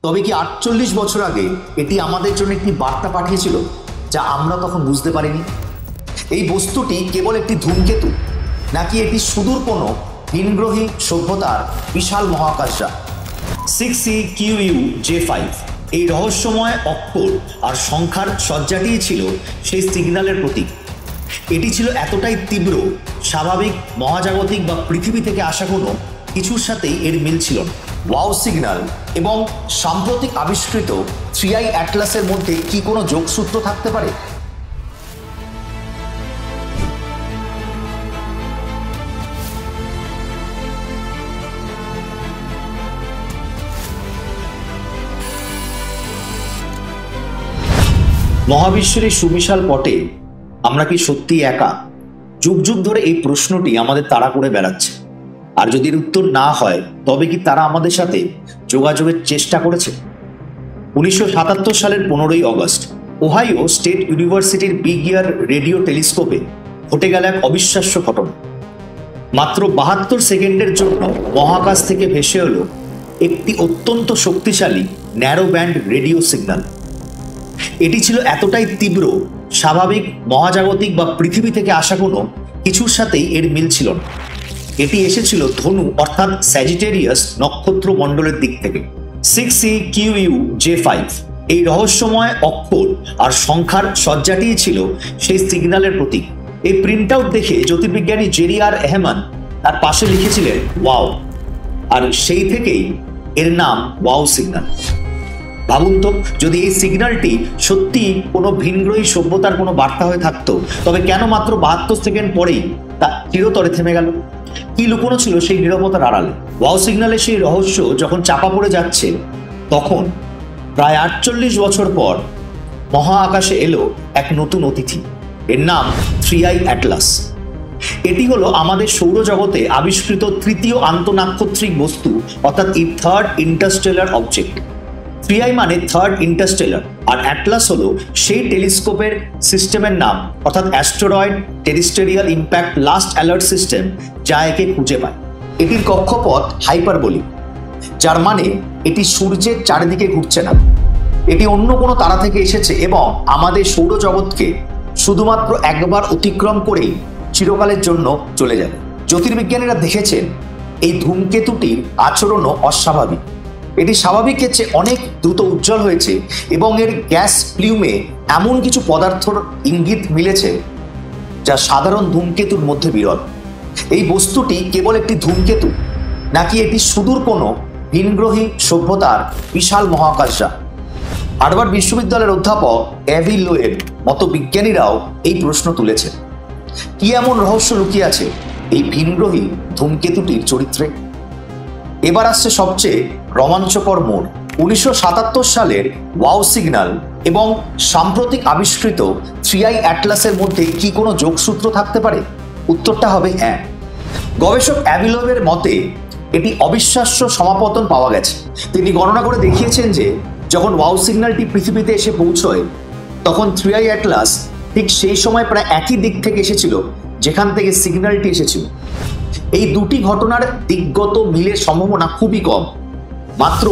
তবে কি ৪৮ বছর আগে এটি আমাদের জন্য একটি বার্তা পাঠিয়েছিল যা আমরা তখন বুঝতে পারিনি? এই বস্তুটি কেবল একটি ধূমকেতু, নাকি এটি সুদূর কোনো ভিনগ্রহী সভ্যতার বিশাল মহাকাশযান? 6CQUJ5 এই রহস্যময় অক্ষর আর সংখ্যার সজ্জাটিই ছিল সেই সিগন্যালের প্রতীক। এটি ছিল এতটাই তীব্র, স্বাভাবিক, মহাজাগতিক বা পৃথিবী থেকে আসা কোনো কিছুর সাথেই এর মিল ছিল না। ওয়াও সিগন্যাল এবং সাম্প্রতিক আবিষ্কৃত 3I অ্যাটলাসের মধ্যে কি কোনো যোগসূত্র থাকতে পারে? মহাবিশ্বের এই সুবিশাল পটে আমরা কি সত্যি একা? যুগ যুগ ধরে এই প্রশ্নটি আমাদের তাড়া করে বেড়াচ্ছে। আর যদি এর উত্তর না হয়, তবে কি তারা আমাদের সাথে যোগাযোগের চেষ্টা করেছে? 1977 সালের 15ই অগস্ট ওহাইও স্টেট ইউনিভার্সিটির বিগ ইয়ার রেডিও টেলিস্কোপে ঘটে গেল এক অবিশ্বাস্য ঘটনা। মাত্র 72 সেকেন্ডের জন্য মহাকাশ থেকে ভেসে এলো একটি অত্যন্ত শক্তিশালী ন্যারো ব্যান্ড রেডিও সিগন্যাল। এটি ছিল এতটাই তীব্র, স্বাভাবিক, মহাজাগতিক বা পৃথিবী থেকে আসা কোনো কিছুর সাথেই এর মিল ছিল না। এটি এসেছিল ধনু অর্থাৎ স্যাজিটেরিয়াস নক্ষত্র মণ্ডলের দিক থেকে। 6CQUJ5 এই রহস্যময় অক্ষর আর সংখ্যার সজ্জাটিই ছিল সেই সিগন্যালের প্রতীক। এই প্রিন্ট আউট দেখে জ্যোতির্বিজ্ঞানী জেরি আর রহমান তার পাশে লিখেছিলেন ওয়াও, আর সেই থেকেই এর নাম ওয়াও সিগন্যাল। ভাবুন তো, যদি এই সিগন্যালটি সত্যি কোনো ভিনগ্রহী সভ্যতার কোনো বার্তা হয়ে থাকতো, তবে কেন মাত্র 72 সেকেন্ড পরেই তা চিরতরে থেমে গেল? কি লুকোনো ছিল সেই নীরবতার আড়ালে? ওয়াও সিগন্যালের সেই রহস্য যখন চাপা পড়ে যাচ্ছে, তখন প্রায় 48 বছর পর মহা আকাশে এলো এক নতুন অতিথি। এর নাম 3I অ্যাটলাস। এটি হলো আমাদের সৌরজগতে আবিষ্কৃত তৃতীয় আন্তঃনাক্ষত্রিক বস্তু, অর্থাৎ এই থার্ড ইন্টারস্টেলার অবজেক্ট। 3I মানে থার্ড ইন্টারস্টেলার, আর অ্যাটলাস হলো সেই টেলিস্কোপের সিস্টেমের নাম, অর্থাৎ asteroid terrestrial impact last alert system, যা একে খুঁজে পায়। এটির কক্ষপথ হাইপারবোলিক, যার মানে এটি সূর্যের চারিদিকে ঘুরছে না। এটি অন্য কোনো তারা থেকে এসেছে এবং আমাদের সৌরজগৎকে শুধুমাত্র একবার অতিক্রম করেই চিরকালের জন্য চলে যাবে। জ্যোতির্বিজ্ঞানীরা দেখেছেন এই ধূমকেতুটির আচরণও অস্বাভাবিক। এটি স্বাভাবিকের চেয়ে অনেক দ্রুত উজ্জ্বল হয়েছে এবং এর গ্যাস প্লিউমে এমন কিছু পদার্থর ইঙ্গিত মিলেছে যা সাধারণ ধূমকেতুর মধ্যে বিরল। এই বস্তুটি কেবল একটি ধূমকেতু, নাকি এটি সুদূর কোনো ভিনগ্রহী সভ্যতার বিশাল মহাকাশযান? হার্ভার্ড বিশ্ববিদ্যালয়ের অধ্যাপক অ্যাভি লোয়ের মতো বিজ্ঞানীরাও এই প্রশ্ন তুলেছেন। কি এমন রহস্য লুকিয়ে আছে এই ভিনগ্রহী ধূমকেতুটির চরিত্রে? এবার আসছে সবচেয়ে রোমাঞ্চকর মোড়। 1977 সালের ওয়াও সিগন্যাল এবং সাম্প্রতিক আবিষ্কৃত 3I অ্যাটলাসের মধ্যে কি কোনো যোগসূত্র থাকতে পারে? উত্তরটা হবে হ্যাঁ। গবেষক অ্যাভিলোভের মতে এটি অবিশ্বাস্য সমাপতন পাওয়া গেছে। তিনি গণনা করে দেখিয়েছেন যে যখন ওয়াও সিগন্যালটি পৃথিবীতে এসে পৌঁছয়, তখন 3I অ্যাটলাস ঠিক সেই সময় প্রায় একই দিক থেকে এসেছিল যেখান থেকে সিগন্যালটি এসেছিল। এই দুটি ঘটনার দিকগত মিলের সম্ভাবনা খুবই কম, মাত্র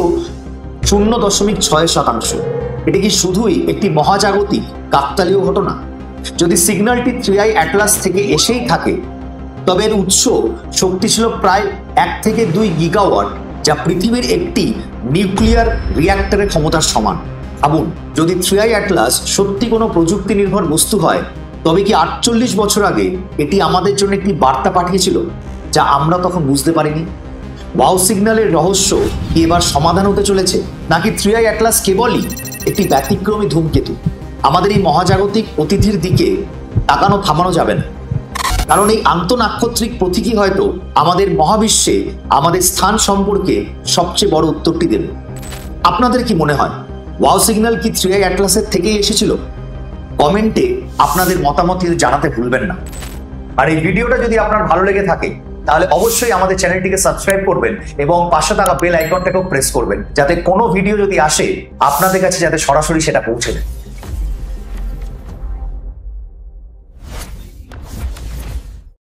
0.6%। এটি কি শুধুই একটি মহাজাগতিক কাকতালীয় ঘটনা? যদি সিগন্যালটি 3I অ্যাটলাস থেকে এসেই থাকে, তবে এর উৎস শক্তি ছিল প্রায় 1 থেকে 2 গিগাওয়াট, যা পৃথিবীর একটি নিউক্লিয়ার রিঅ্যাক্টরের ক্ষমতার সমান। ভাবুন, যদি 3I অ্যাটলাস সত্যি কোনো প্রযুক্তি নির্ভর বস্তু হয়, তবে কি 48 বছর আগে এটি আমাদের জন্য একটি বার্তা পাঠিয়েছিল যা আমরা তখন বুঝতে পারিনি? ওয়াও সিগন্যালের রহস্য কি এবার সমাধান হতে চলেছে, নাকি 3I অ্যাটলাস কেবলই একটি ব্যতিক্রমী ধূমকেতু? আমাদের এই মহাজাগতিক অতিথির দিকে তাকানো থামানো যাবে না, কারণ এই আন্তঃনাক্ষত্রিক প্রতীকই হয়তো আমাদের মহাবিশ্বে আমাদের স্থান সম্পর্কে সবচেয়ে বড় উত্তরটি দেবে। আপনাদের কি মনে হয়, ওয়াও সিগন্যাল কি 3I অ্যাটলাসের থেকেই এসেছিল? কমেন্টে আপনাদের মতামত জানাতে ভুলবেন না। আর এই ভিডিওটা যদি আপনার ভালো লেগে থাকে, তাহলে অবশ্যই আমাদের চ্যানেলটিকে সাবস্ক্রাইব করবেন এবং পাশে থাকা বেল আইকনটাকেও প্রেস করবেন, যাতে কোনো ভিডিও যদি আসে আপনাদের কাছে যাতে সরাসরি সেটা পৌঁছে যায়।